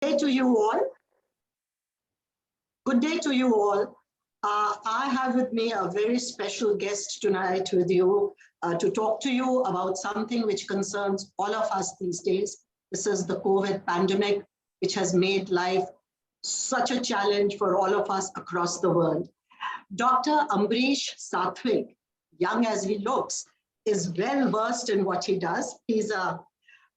Day to you all. Good day to you all. I have with me a very special guest tonight with you to talk to you about something which concerns all of us these days. This is the COVID pandemic, which has made life such a challenge for all of us across the world. Dr. Ambarish Satwik, young as he looks, is well versed in what he does. He's a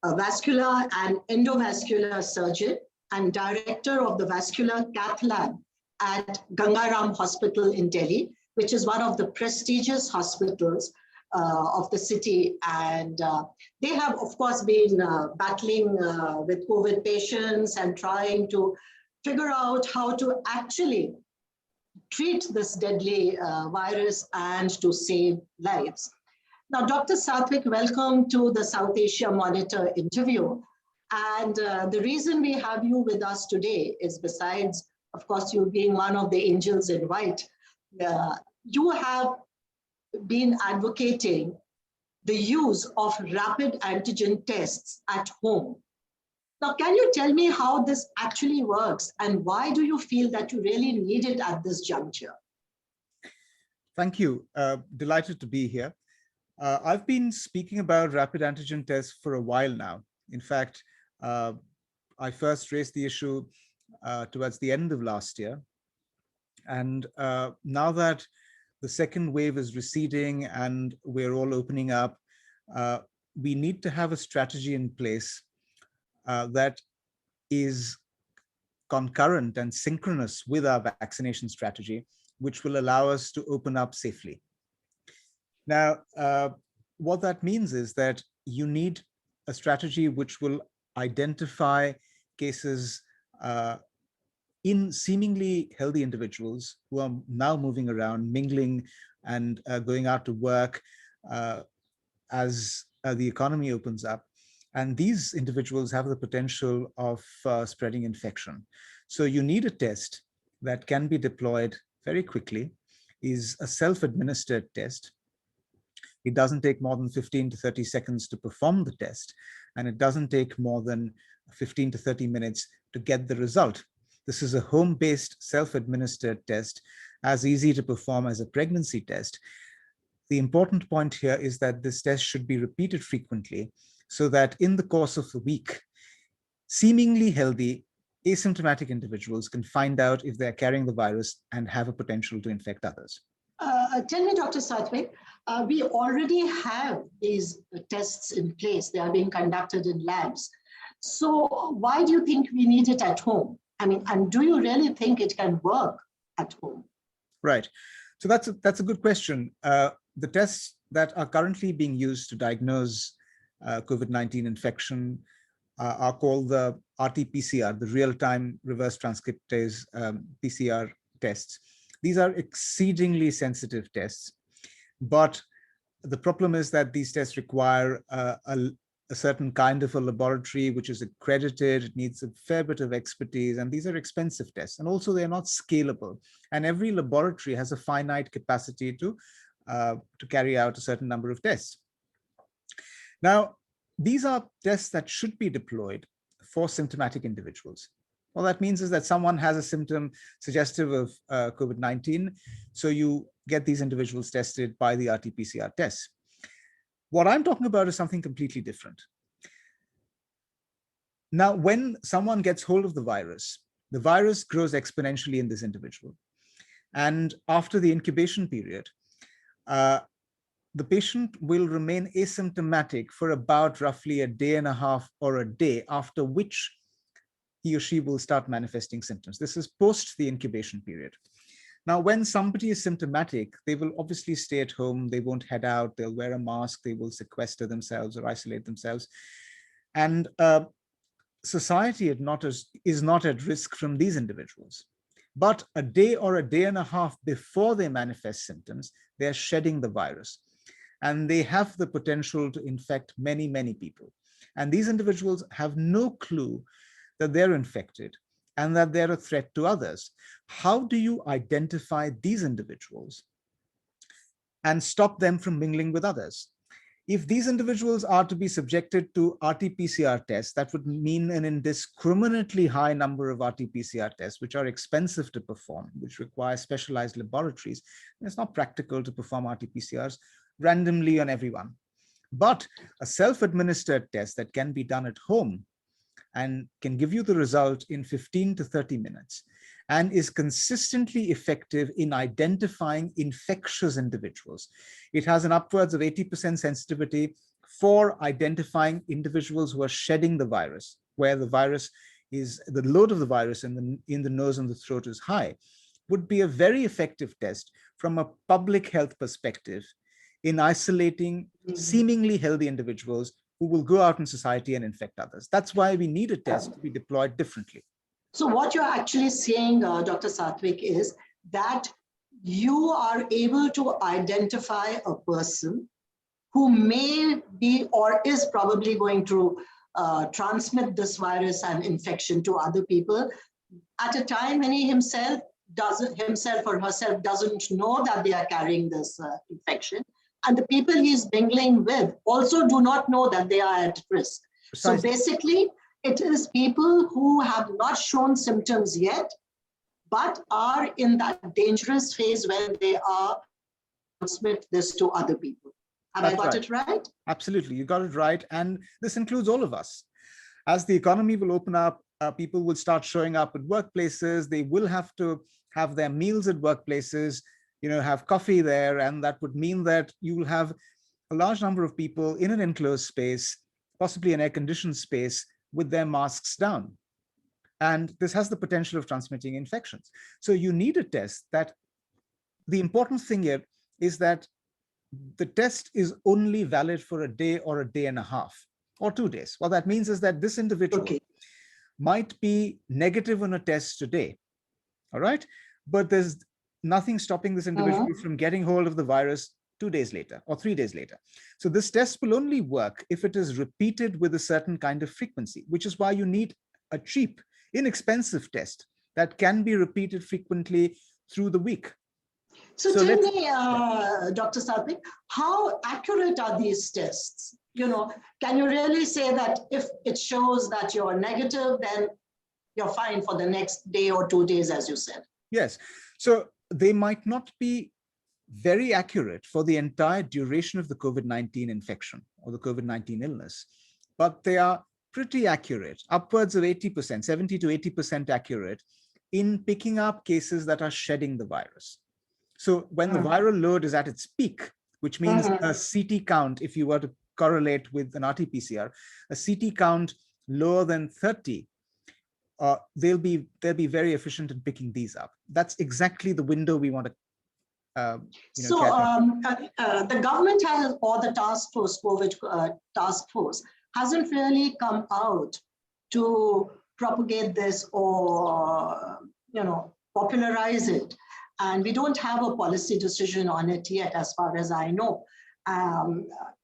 vascular and endovascular surgeon and director of the vascular cath lab at Gangaram Hospital in Delhi, which is one of the prestigious hospitals of the city. And they have, of course, been battling with COVID patients and trying to figure out how to actually treat this deadly virus and to save lives. Now, Dr. Satwik, welcome to the South Asia Monitor interview. And the reason we have you with us today is, besides, of course, you being one of the angels in white, you have been advocating the use of rapid antigen tests at home. Now, can you tell me how this actually works and why do you feel that you really need it at this juncture? Thank you. Delighted to be here. I've been speaking about rapid antigen tests for a while now. In fact, I first raised the issue towards the end of last year. And now that the second wave is receding and we're all opening up, we need to have a strategy in place that is concurrent and synchronous with our vaccination strategy, which will allow us to open up safely. Now, what that means is that you need a strategy which will identify cases in seemingly healthy individuals who are now moving around, mingling and going out to work as the economy opens up. And these individuals have the potential of spreading infection. So you need a test that can be deployed very quickly, is a self-administered test. It doesn't take more than 15 to 30 seconds to perform the test, and it doesn't take more than 15 to 30 minutes to get the result. This is a home-based self-administered test, as easy to perform as a pregnancy test. The important point here is that this test should be repeated frequently so that in the course of a week, seemingly healthy, asymptomatic individuals can find out if they're carrying the virus and have a potential to infect others. Tell me, Dr. Satwik, we already have these tests in place. They are being conducted in labs. So why do you think we need it at home? I mean, and do you really think it can work at home? Right. So that's a good question. The tests that are currently being used to diagnose COVID-19 infection are called the RT-PCR, the real-time reverse transcriptase PCR tests. These are exceedingly sensitive tests, but the problem is that these tests require a certain kind of a laboratory which is accredited. It needs a fair bit of expertise, and these are expensive tests, and also they're not scalable. And every laboratory has a finite capacity to carry out a certain number of tests. Now, these are tests that should be deployed for symptomatic individuals. All that means is that someone has a symptom suggestive of COVID-19, so you get these individuals tested by the RT-PCR test. What I'm talking about is something completely different. Now, when someone gets hold of the virus grows exponentially in this individual. And after the incubation period, the patient will remain asymptomatic for about roughly a day and a half or a day, after which he or she will start manifesting symptoms. This is post the incubation period. Now, when somebody is symptomatic, they will obviously stay at home. They won't head out. They'll wear a mask. They will sequester themselves or isolate themselves. And society is not at risk from these individuals. But a day or a day and a half before they manifest symptoms, they're shedding the virus. And they have the potential to infect many, many people. And these individuals have no clue that they're infected and that they're a threat to others. How do you identify these individuals and stop them from mingling with others? If these individuals are to be subjected to RT-PCR tests, that would mean an indiscriminately high number of RT-PCR tests, which are expensive to perform, which require specialized laboratories. And it's not practical to perform RT-PCRs randomly on everyone. But a self-administered test that can be done at home and can give you the result in 15 to 30 minutes and is consistently effective in identifying infectious individuals. It has an upwards of 80% sensitivity for identifying individuals who are shedding the virus, where the virus is, the load of the virus in the nose and the throat is high, would be a very effective test from a public health perspective in isolating seemingly healthy individuals who will go out in society and infect others. That's why we need a test to be deployed differently. So what you're actually saying, Dr. Satwik, is that you are able to identify a person who may be or is probably going to transmit this virus and infection to other people at a time when he himself or herself doesn't know that they are carrying this infection. And the people he's mingling with also do not know that they are at risk. Precisely. So basically, it is people who have not shown symptoms yet, but are in that dangerous phase when they are transmit this to other people. Have I got it right? Absolutely, you got it right. And this includes all of us. As the economy will open up, people will start showing up at workplaces. They will have to have their meals at workplaces, have coffee there. And that would mean that you will have a large number of people in an enclosed space, possibly an air-conditioned space, with their masks down. And this has the potential of transmitting infections. So you need a test that, the important thing here is that the test is only valid for a day or a day and a half or 2 days. What that means is that this individual might be negative on a test today, all right? But there's nothing stopping this individual from getting hold of the virus 2 days later or 3 days later. So this test will only work if it is repeated with a certain kind of frequency, which is why you need a cheap, inexpensive test that can be repeated frequently through the week. So tell me, Dr. Satwik, how accurate are these tests? Can you really say that if it shows that you're negative, then you're fine for the next day or 2 days, as you said? Yes. So they might not be very accurate for the entire duration of the COVID-19 infection or the COVID-19 illness, but they are pretty accurate, upwards of 80%, 70 to 80% accurate in picking up cases that are shedding the virus. So when the viral load is at its peak, which means a CT count, if you were to correlate with an RT-PCR, a CT count lower than 30, they'll be very efficient in picking these up. That's exactly the window we want to the government has, or the task force, COVID task force, hasn't really come out to propagate this or, popularize it. And we don't have a policy decision on it yet, as far as I know.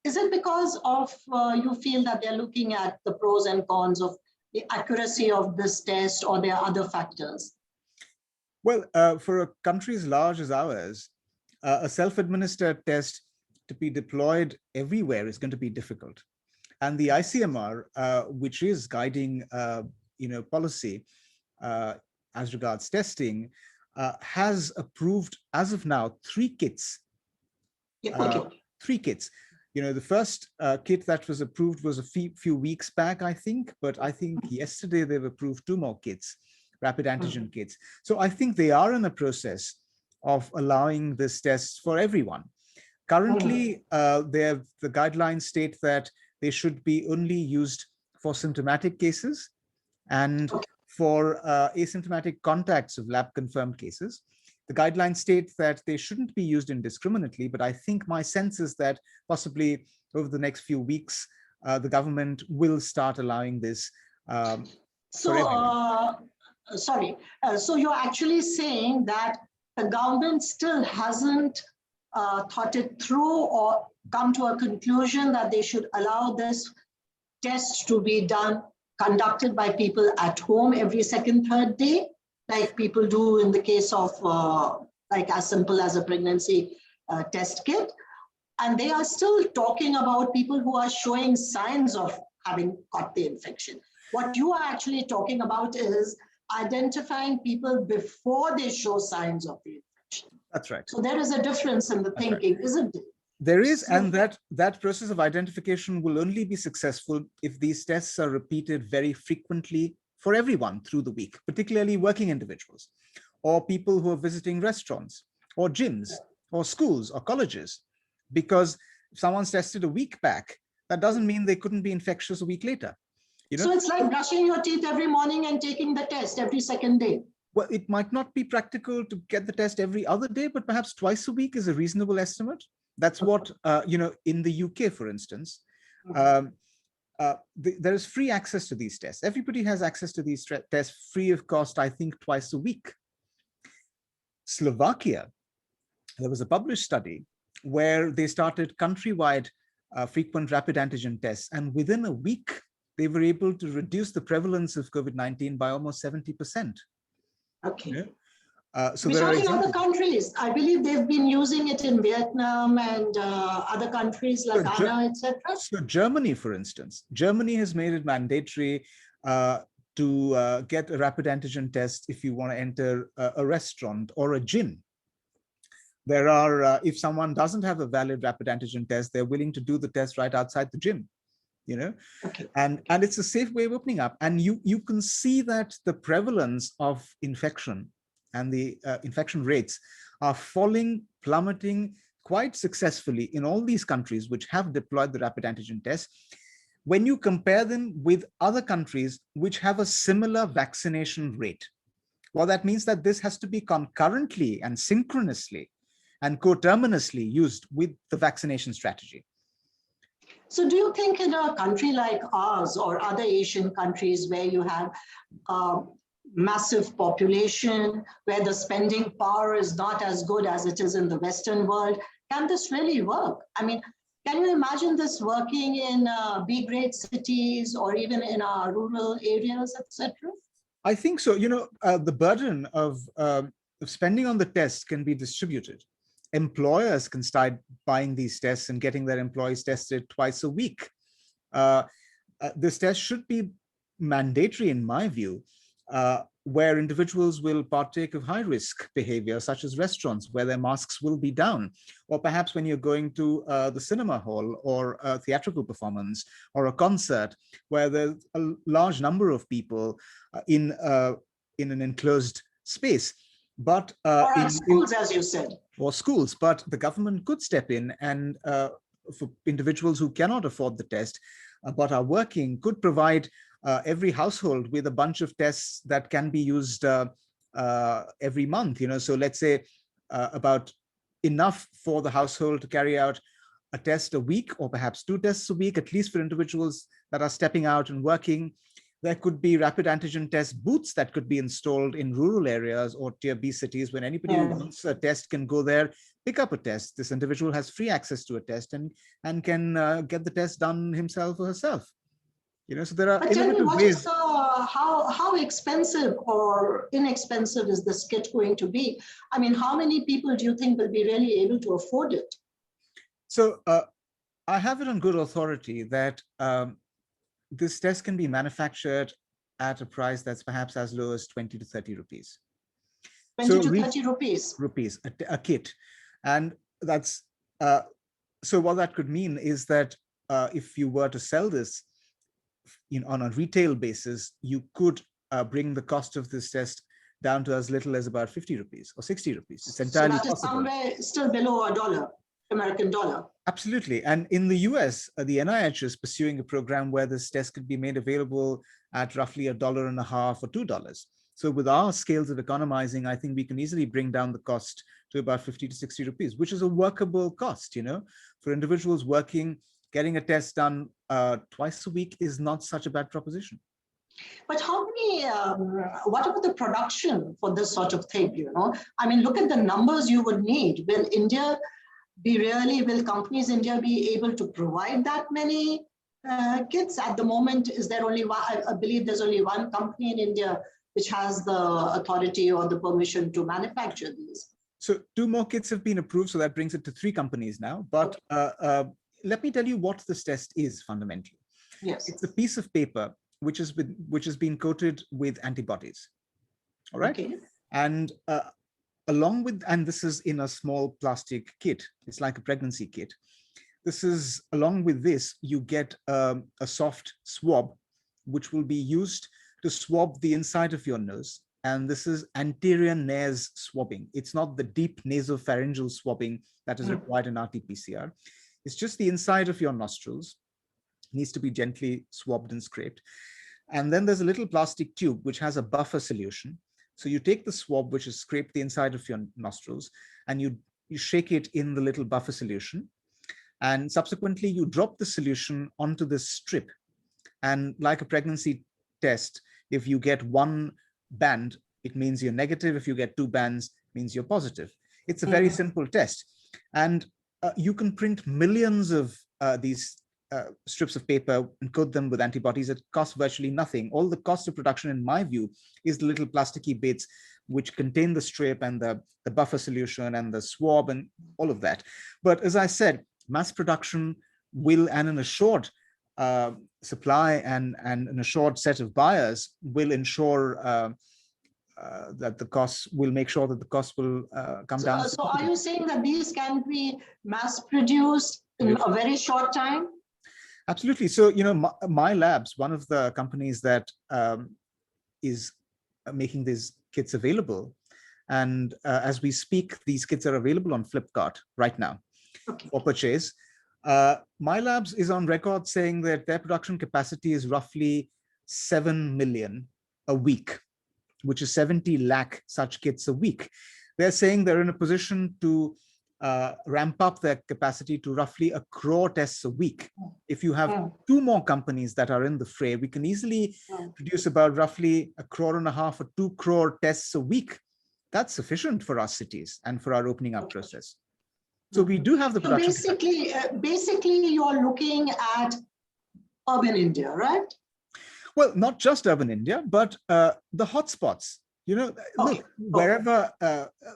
Is it because of you feel that they're looking at the pros and cons of the accuracy of this test, or there are other factors? Well, for a country as large as ours, a self-administered test to be deployed everywhere is going to be difficult. And the ICMR, which is guiding, policy as regards testing, has approved, as of now, 3 kits. Yeah, 3 kits. The first kit that was approved was a few weeks back, I think, but I think yesterday they've approved 2 more kits, rapid antigen kits. So I think they are in a process of allowing this test for everyone. Currently, the guidelines state that they should be only used for symptomatic cases and for asymptomatic contacts of lab-confirmed cases. The guidelines state that they shouldn't be used indiscriminately, but I think my sense is that possibly over the next few weeks, the government will start allowing this for everyone. So you're actually saying that the government still hasn't thought it through or come to a conclusion that they should allow this test to be conducted by people at home every second, third day, like people do in the case of like as simple as a pregnancy test kit? And they are still talking about people who are showing signs of having got the infection. What you are actually talking about is identifying people before they show signs of the infection. That's right. So there is a difference in the thinking, isn't it? There is, and that process of identification will only be successful if these tests are repeated very frequently for everyone through the week, particularly working individuals or people who are visiting restaurants or gyms or schools or colleges. Because if someone's tested a week back, that doesn't mean they couldn't be infectious a week later. You know? So it's like brushing your teeth every morning and taking the test every second day. Well, it might not be practical to get the test every other day, but perhaps twice a week is a reasonable estimate. That's what, in the UK, for instance, there is free access to these tests. Everybody has access to these tests free of cost, I think, twice a week. Slovakia, there was a published study where they started countrywide frequent rapid antigen tests. And within a week, they were able to reduce the prevalence of COVID-19 by almost 70%. Okay. Yeah? So We're there are talking examples. other countries. I believe they've been using it in Vietnam and other countries like Ghana, etc. So Germany, for instance, Germany has made it mandatory to get a rapid antigen test if you want to enter a restaurant or a gym. There are, if someone doesn't have a valid rapid antigen test, they're willing to do the test right outside the gym. Okay. And it's a safe way of opening up. And you can see that the prevalence of infection and the infection rates are falling, plummeting quite successfully in all these countries which have deployed the rapid antigen test. When you compare them with other countries which have a similar vaccination rate, well, that means that this has to be concurrently and synchronously and coterminously used with the vaccination strategy. So do you think in a country like ours or other Asian countries where you have massive population, where the spending power is not as good as it is in the Western world, can this really work? I mean, can you imagine this working in B-grade cities or even in our rural areas, etc.? I think so. The burden of spending on the tests can be distributed. Employers can start buying these tests and getting their employees tested twice a week. This test should be mandatory, in my view, where individuals will partake of high-risk behavior, such as restaurants, where their masks will be down, or perhaps when you're going to the cinema hall or a theatrical performance or a concert, where there's a large number of people in an enclosed space. But or in schools, as you said. Or schools, but the government could step in and for individuals who cannot afford the test, but are working, could provide every household with a bunch of tests that can be used every month. So let's say about enough for the household to carry out a test a week, or perhaps 2 tests a week, at least for individuals that are stepping out and working. There could be rapid antigen test booths that could be installed in rural areas or tier B cities, when anybody who wants a test can go there, pick up a test. This individual has free access to a test and can get the test done himself or herself. So there are innovative ways. How expensive or inexpensive is this kit going to be? I mean, how many people do you think will be really able to afford it? So I have it on good authority that this test can be manufactured at a price that's perhaps as low as 20 to 30 rupees. 20 to 30 rupees? Rupees, a kit. And that's, so what that could mean is that if you were to sell this on a retail basis, you could bring the cost of this test down to as little as about 50 rupees or 60 rupees. It's entirely possible. So that is somewhere still below $1, American dollar. Absolutely. And in the US, the NIH is pursuing a program where this test could be made available at roughly $1.50 or $2. So with our scales of economizing, I think we can easily bring down the cost to about 50 to 60 rupees, which is a workable cost, for individuals working. Getting a test done twice a week is not such a bad proposition. But how many, what about the production for this sort of thing, I mean, look at the numbers you would need. Will companies in India be able to provide that many kits? At the moment, is there only one? I believe there's only one company in India which has the authority or the permission to manufacture these. So 2 more kits have been approved, so that brings it to 3 companies now. But let me tell you what this test is fundamentally. Yes. It's a piece of paper which has been coated with antibodies. All right. Okay. And along with, and this is in a small plastic kit. It's like a pregnancy kit. This is, along with this, you get a soft swab, which will be used to swab the inside of your nose. And this is anterior nares swabbing. It's not the deep nasopharyngeal swabbing that is required in RT-PCR. It's just the inside of your nostrils. It needs to be gently swabbed and scraped. And then there's a little plastic tube which has a buffer solution. So you take the swab, which is scraped the inside of your nostrils, and you shake it in the little buffer solution. And subsequently, you drop the solution onto this strip. And like a pregnancy test, if you get 1 band, it means you're negative. If you get 2 bands, it means you're positive. It's a very simple test. And you can print millions of these strips of paper and coat them with antibodies. It costs virtually nothing. All the cost of production, in my view, is the little plasticky bits which contain the strip and the buffer solution and the swab and all of that. But as I said, mass production will, and an assured supply and an assured set of buyers will ensure that the costs will make sure that the costs will come down. So are you saying that these can be mass produced in a very short time? Absolutely. So, you know, my labs, one of the companies that is making these kits available. And as we speak, these kits are available on Flipkart right now for purchase. My labs is on record saying that their production capacity is roughly 7 million a week, which is 70 lakh such kits a week. They're saying they're in a position to ramp up their capacity to roughly 1 crore tests a week. If you have 2 more companies that are in the fray, we can easily produce about roughly 1.5 crore or 2 crore tests a week. That's sufficient for our cities and for our opening up process. So we do have the production. So basically, you're looking at urban India, right? Well, not just urban India, but the hotspots. You know, look, wherever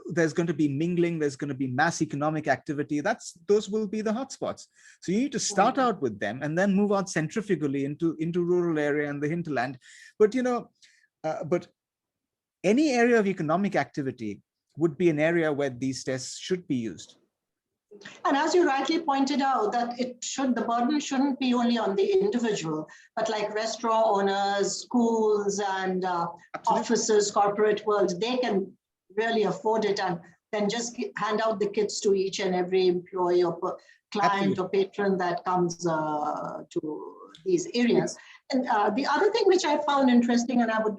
there's going to be mingling, there's going to be mass economic activity, those will be the hotspots. So you need to start out with them and then move on centrifugally into rural area and the hinterland. But, you know, but any area of economic activity would be an area where these tests should be used. And as you rightly pointed out, that the burden shouldn't be only on the individual, but like restaurant owners, schools, and offices, corporate world, they can really afford it and then just hand out the kits to each and every employee or client or patron that comes to these areas. And the other thing which I found interesting, and I would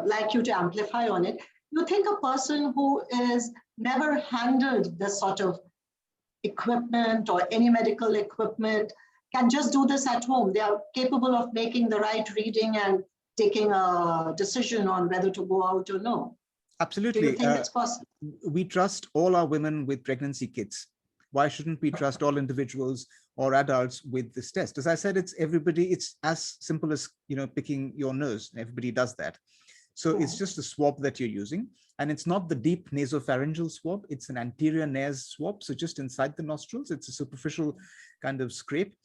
like you to amplify on it, you think a person who is never handled this sort of equipment or any medical equipment can just do this at home. They are capable of making the right reading and taking a decision on whether to go out or no. Absolutely. Do you think it's possible? We trust all our women with pregnancy kits. Why shouldn't we trust all individuals or adults with this test? As I said, it's everybody. It's as simple as, you know, picking your nose. Everybody does that. So it's just a swab that you're using, and it's not the deep nasopharyngeal swab. It's an anterior nares swab. So just inside the nostrils, it's a superficial kind of scrape.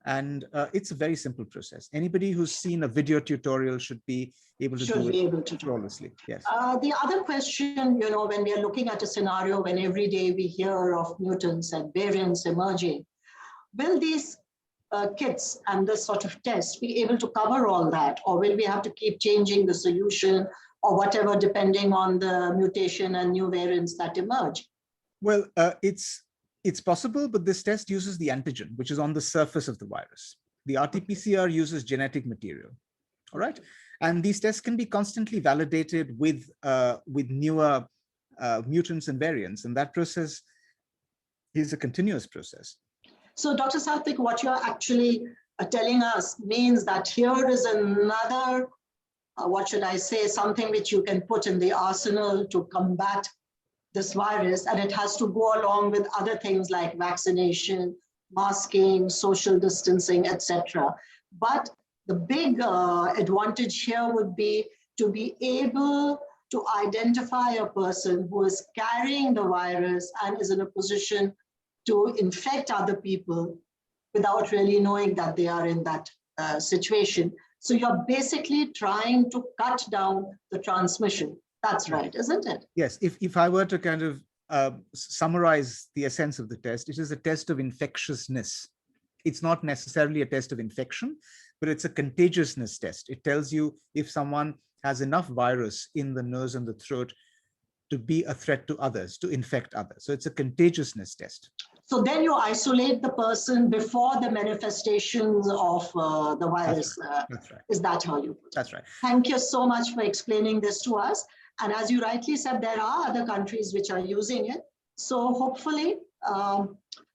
And it's a very simple process. Anybody who's seen a video tutorial should be able to do it flawlessly. Yes. The other question, you know, when we are looking at a scenario when every day we hear of mutants and variants emerging, will these kits and this sort of test be able to cover all that, or will we have to keep changing the solution or whatever depending on the mutation and new variants that emerge? Well, it's possible, but this test uses the antigen, which is on the surface of the virus. The RT-PCR uses genetic material. All right, and these tests can be constantly validated with newer mutants and variants, and that process is a continuous process. So, Dr. Satwik, what you're actually telling us means that here is another, what should I say, something which you can put in the arsenal to combat this virus, and it has to go along with other things like vaccination, masking, social distancing, etc. But the big advantage here would be to be able to identify a person who is carrying the virus and is in a position to infect other people without really knowing that they are in that situation. So you're basically trying to cut down the transmission. That's right, isn't it? Yes, if I were to kind of summarize the essence of the test, it is a test of infectiousness. It's not necessarily a test of infection, but it's a contagiousness test. It tells you if someone has enough virus in the nose and the throat to be a threat to others, to infect others. So it's a contagiousness test. So then you isolate the person before the manifestations of the virus. That's right. Is that how you put it? That's right. Thank you so much for explaining this to us. And as you rightly said, there are other countries which are using it. So hopefully,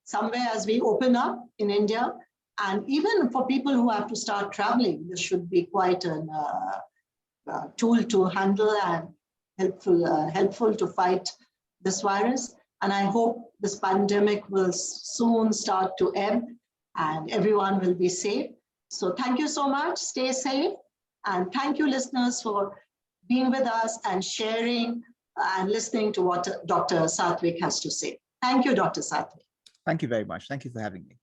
somewhere as we open up in India, and even for people who have to start traveling, this should be quite a tool to handle and helpful to fight this virus. And I hope this pandemic will soon start to ebb and everyone will be safe. So thank you so much. Stay safe. And thank you, listeners, for being with us and sharing and listening to what Dr. Satwik has to say. Thank you, Dr. Satwik. Thank you very much. Thank you for having me.